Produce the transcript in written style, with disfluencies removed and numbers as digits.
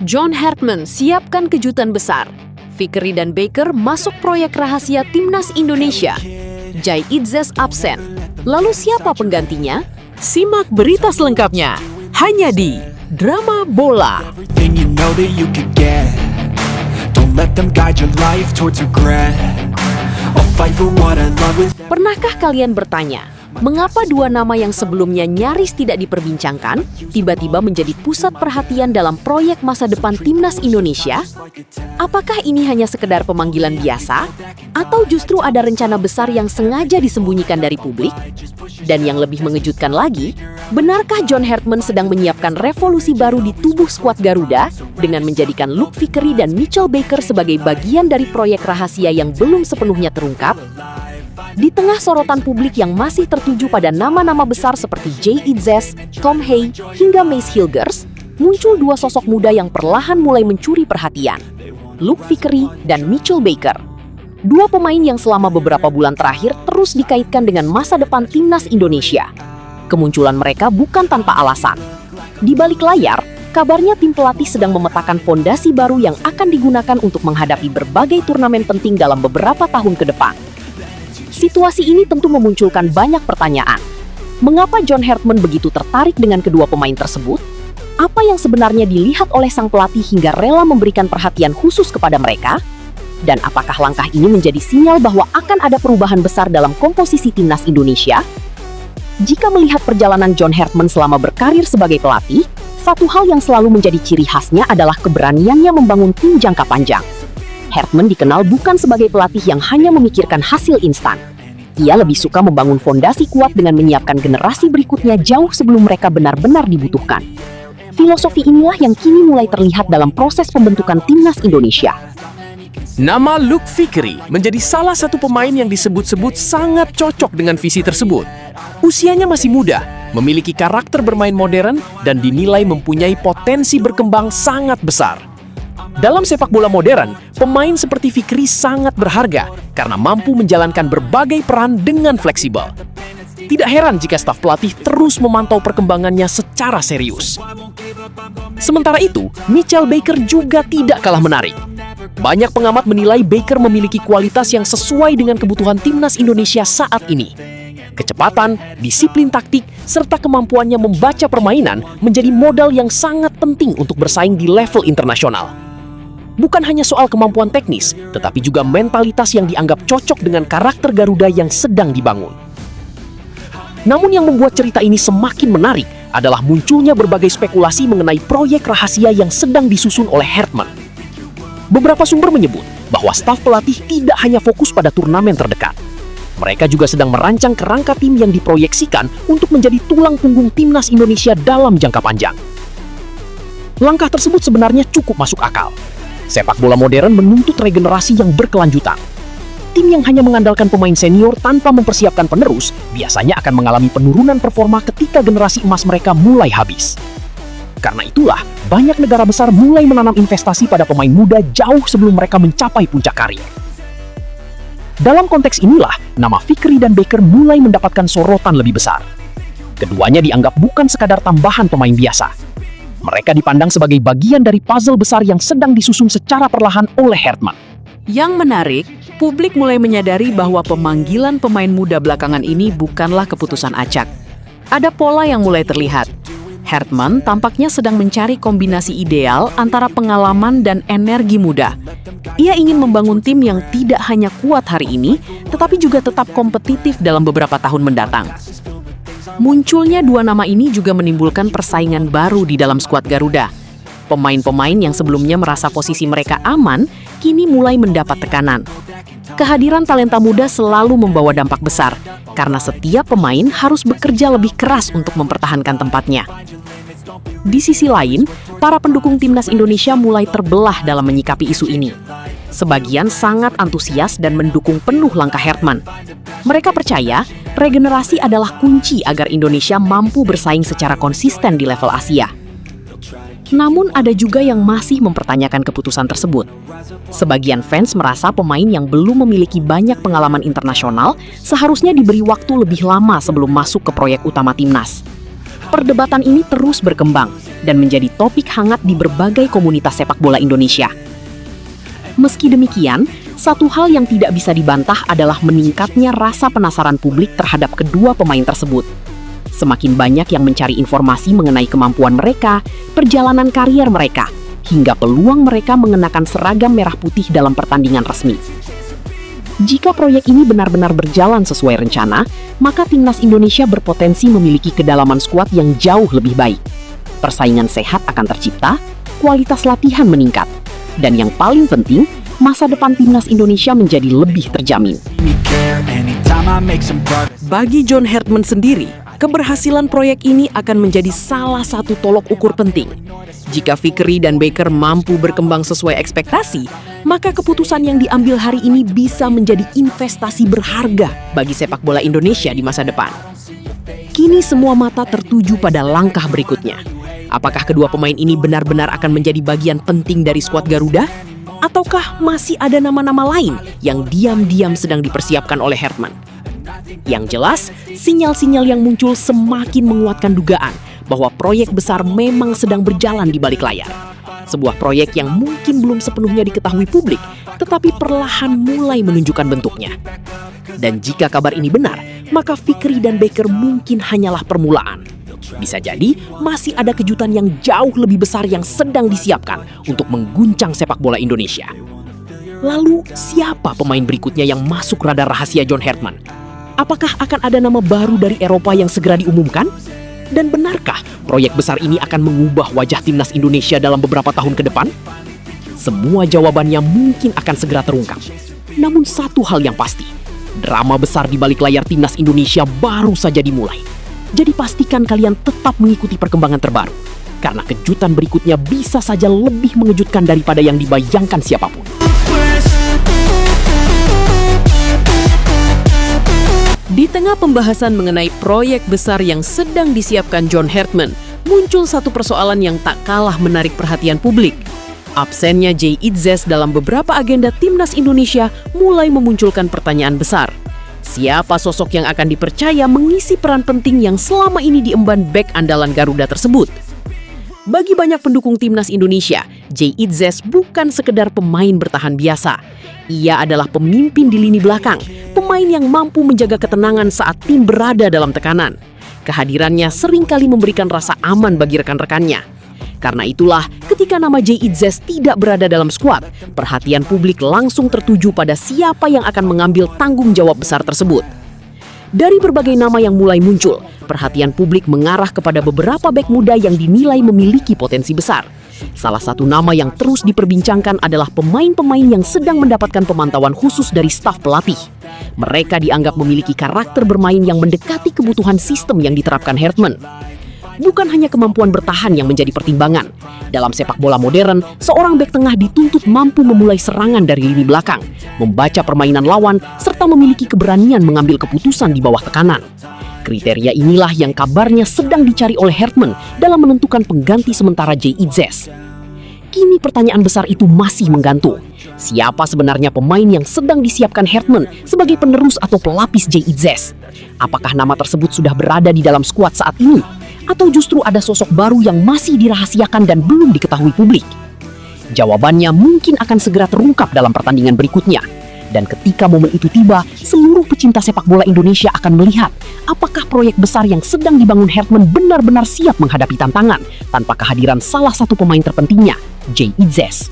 John Hartman siapkan kejutan besar. Fikri dan Baker masuk proyek rahasia Timnas Indonesia. Jai Itzes absen. Lalu siapa penggantinya? Simak berita selengkapnya hanya di Drama Bola. Everything you know that you could get. Don't let them guide your life towards regret. I'll fight for what I love with. Pernahkah kalian bertanya, mengapa dua nama yang sebelumnya nyaris tidak diperbincangkan, tiba-tiba menjadi pusat perhatian dalam proyek masa depan Timnas Indonesia? Apakah ini hanya sekedar pemanggilan biasa? Atau justru ada rencana besar yang sengaja disembunyikan dari publik? Dan yang lebih mengejutkan lagi, benarkah John Hartman sedang menyiapkan revolusi baru di tubuh skuad Garuda dengan menjadikan Luke Vickery dan Mitchell Baker sebagai bagian dari proyek rahasia yang belum sepenuhnya terungkap? Di tengah sorotan publik yang masih tertuju pada nama-nama besar seperti Jai Itzes, Tom Hay, hingga Mace Hilgers, muncul dua sosok muda yang perlahan mulai mencuri perhatian, Luke Vickery dan Mitchell Baker. Dua pemain yang selama beberapa bulan terakhir terus dikaitkan dengan masa depan Timnas Indonesia. Kemunculan mereka bukan tanpa alasan. Di balik layar, kabarnya tim pelatih sedang memetakan fondasi baru yang akan digunakan untuk menghadapi berbagai turnamen penting dalam beberapa tahun ke depan. Situasi ini tentu memunculkan banyak pertanyaan. Mengapa John Hartman begitu tertarik dengan kedua pemain tersebut? Apa yang sebenarnya dilihat oleh sang pelatih hingga rela memberikan perhatian khusus kepada mereka? Dan apakah langkah ini menjadi sinyal bahwa akan ada perubahan besar dalam komposisi Timnas Indonesia? Jika melihat perjalanan John Hartman selama berkarir sebagai pelatih, satu hal yang selalu menjadi ciri khasnya adalah keberaniannya membangun tim jangka panjang. Hartman dikenal bukan sebagai pelatih yang hanya memikirkan hasil instan. Ia lebih suka membangun fondasi kuat dengan menyiapkan generasi berikutnya jauh sebelum mereka benar-benar dibutuhkan. Filosofi inilah yang kini mulai terlihat dalam proses pembentukan Timnas Indonesia. Nama Luke Vickery menjadi salah satu pemain yang disebut-sebut sangat cocok dengan visi tersebut. Usianya masih muda, memiliki karakter bermain modern, dan dinilai mempunyai potensi berkembang sangat besar. Dalam sepak bola modern, pemain seperti Vickery sangat berharga karena mampu menjalankan berbagai peran dengan fleksibel. Tidak heran jika staf pelatih terus memantau perkembangannya secara serius. Sementara itu, Mitchell Baker juga tidak kalah menarik. Banyak pengamat menilai Baker memiliki kualitas yang sesuai dengan kebutuhan Timnas Indonesia saat ini. Kecepatan, disiplin taktik, serta kemampuannya membaca permainan menjadi modal yang sangat penting untuk bersaing di level internasional. Bukan hanya soal kemampuan teknis, tetapi juga mentalitas yang dianggap cocok dengan karakter Garuda yang sedang dibangun. Namun yang membuat cerita ini semakin menarik adalah munculnya berbagai spekulasi mengenai proyek rahasia yang sedang disusun oleh Hartman. Beberapa sumber menyebut bahwa staf pelatih tidak hanya fokus pada turnamen terdekat. Mereka juga sedang merancang kerangka tim yang diproyeksikan untuk menjadi tulang punggung Timnas Indonesia dalam jangka panjang. Langkah tersebut sebenarnya cukup masuk akal. Sepak bola modern menuntut regenerasi yang berkelanjutan. Tim yang hanya mengandalkan pemain senior tanpa mempersiapkan penerus biasanya akan mengalami penurunan performa ketika generasi emas mereka mulai habis. Karena itulah, banyak negara besar mulai menanam investasi pada pemain muda jauh sebelum mereka mencapai puncak karir. Dalam konteks inilah, nama Vickery dan Baker mulai mendapatkan sorotan lebih besar. Keduanya dianggap bukan sekadar tambahan pemain biasa. Mereka dipandang sebagai bagian dari puzzle besar yang sedang disusun secara perlahan oleh Hartman. Yang menarik, publik mulai menyadari bahwa pemanggilan pemain muda belakangan ini bukanlah keputusan acak. Ada pola yang mulai terlihat. Hartman tampaknya sedang mencari kombinasi ideal antara pengalaman dan energi muda. Ia ingin membangun tim yang tidak hanya kuat hari ini, tetapi juga tetap kompetitif dalam beberapa tahun mendatang. Munculnya dua nama ini juga menimbulkan persaingan baru di dalam skuad Garuda. Pemain-pemain yang sebelumnya merasa posisi mereka aman, kini mulai mendapat tekanan. Kehadiran talenta muda selalu membawa dampak besar, karena setiap pemain harus bekerja lebih keras untuk mempertahankan tempatnya. Di sisi lain, para pendukung Timnas Indonesia mulai terbelah dalam menyikapi isu ini. Sebagian sangat antusias dan mendukung penuh langkah Hartman. Mereka percaya, regenerasi adalah kunci agar Indonesia mampu bersaing secara konsisten di level Asia. Namun ada juga yang masih mempertanyakan keputusan tersebut. Sebagian fans merasa pemain yang belum memiliki banyak pengalaman internasional seharusnya diberi waktu lebih lama sebelum masuk ke proyek utama timnas. Perdebatan ini terus berkembang dan menjadi topik hangat di berbagai komunitas sepak bola Indonesia. Meski demikian, satu hal yang tidak bisa dibantah adalah meningkatnya rasa penasaran publik terhadap kedua pemain tersebut. Semakin banyak yang mencari informasi mengenai kemampuan mereka, perjalanan karier mereka, hingga peluang mereka mengenakan seragam merah putih dalam pertandingan resmi. Jika proyek ini benar-benar berjalan sesuai rencana, maka timnas Indonesia berpotensi memiliki kedalaman skuad yang jauh lebih baik. Persaingan sehat akan tercipta, kualitas latihan meningkat, dan yang paling penting, masa depan timnas Indonesia menjadi lebih terjamin. Bagi John Hartman sendiri, keberhasilan proyek ini akan menjadi salah satu tolok ukur penting. Jika Fikri dan Baker mampu berkembang sesuai ekspektasi, maka keputusan yang diambil hari ini bisa menjadi investasi berharga bagi sepak bola Indonesia di masa depan. Kini semua mata tertuju pada langkah berikutnya. Apakah kedua pemain ini benar-benar akan menjadi bagian penting dari skuad Garuda? Ataukah masih ada nama-nama lain yang diam-diam sedang dipersiapkan oleh Hartman? Yang jelas, sinyal-sinyal yang muncul semakin menguatkan dugaan bahwa proyek besar memang sedang berjalan di balik layar. Sebuah proyek yang mungkin belum sepenuhnya diketahui publik, tetapi perlahan mulai menunjukkan bentuknya. Dan jika kabar ini benar, maka Fikri dan Baker mungkin hanyalah permulaan. Bisa jadi masih ada kejutan yang jauh lebih besar yang sedang disiapkan untuk mengguncang sepak bola Indonesia. Lalu, siapa pemain berikutnya yang masuk radar rahasia John Hartman? Apakah akan ada nama baru dari Eropa yang segera diumumkan? Dan benarkah proyek besar ini akan mengubah wajah timnas Indonesia dalam beberapa tahun ke depan? Semua jawabannya mungkin akan segera terungkap. Namun satu hal yang pasti, drama besar di balik layar timnas Indonesia baru saja dimulai. Jadi pastikan kalian tetap mengikuti perkembangan terbaru, karena kejutan berikutnya bisa saja lebih mengejutkan daripada yang dibayangkan siapapun. Di tengah pembahasan mengenai proyek besar yang sedang disiapkan John Hartman, muncul satu persoalan yang tak kalah menarik perhatian publik. Absennya Jay Itzes dalam beberapa agenda timnas Indonesia mulai memunculkan pertanyaan besar. Siapa sosok yang akan dipercaya mengisi peran penting yang selama ini diemban bek andalan Garuda tersebut? Bagi banyak pendukung timnas Indonesia, Jay Itzes bukan sekedar pemain bertahan biasa. Ia adalah pemimpin di lini belakang, pemain yang mampu menjaga ketenangan saat tim berada dalam tekanan. Kehadirannya seringkali memberikan rasa aman bagi rekan-rekannya. Karena itulah, ketika nama Jay Itzes tidak berada dalam skuad, perhatian publik langsung tertuju pada siapa yang akan mengambil tanggung jawab besar tersebut. Dari berbagai nama yang mulai muncul, perhatian publik mengarah kepada beberapa bek muda yang dinilai memiliki potensi besar. Salah satu nama yang terus diperbincangkan adalah pemain-pemain yang sedang mendapatkan pemantauan khusus dari staf pelatih. Mereka dianggap memiliki karakter bermain yang mendekati kebutuhan sistem yang diterapkan Hartman. Bukan hanya kemampuan bertahan yang menjadi pertimbangan. Dalam sepak bola modern, seorang bek tengah dituntut mampu memulai serangan dari lini belakang, membaca permainan lawan, serta memiliki keberanian mengambil keputusan di bawah tekanan. Kriteria inilah yang kabarnya sedang dicari oleh Hartman dalam menentukan pengganti sementara Jay Itzes. Kini pertanyaan besar itu masih menggantung. Siapa sebenarnya pemain yang sedang disiapkan Hartman sebagai penerus atau pelapis Jay Itzes? Apakah nama tersebut sudah berada di dalam skuad saat ini? Atau justru ada sosok baru yang masih dirahasiakan dan belum diketahui publik? Jawabannya mungkin akan segera terungkap dalam pertandingan berikutnya. Dan ketika momen itu tiba, seluruh pecinta sepak bola Indonesia akan melihat apakah proyek besar yang sedang dibangun Hartman benar-benar siap menghadapi tantangan tanpa kehadiran salah satu pemain terpentingnya, Jay Itzes.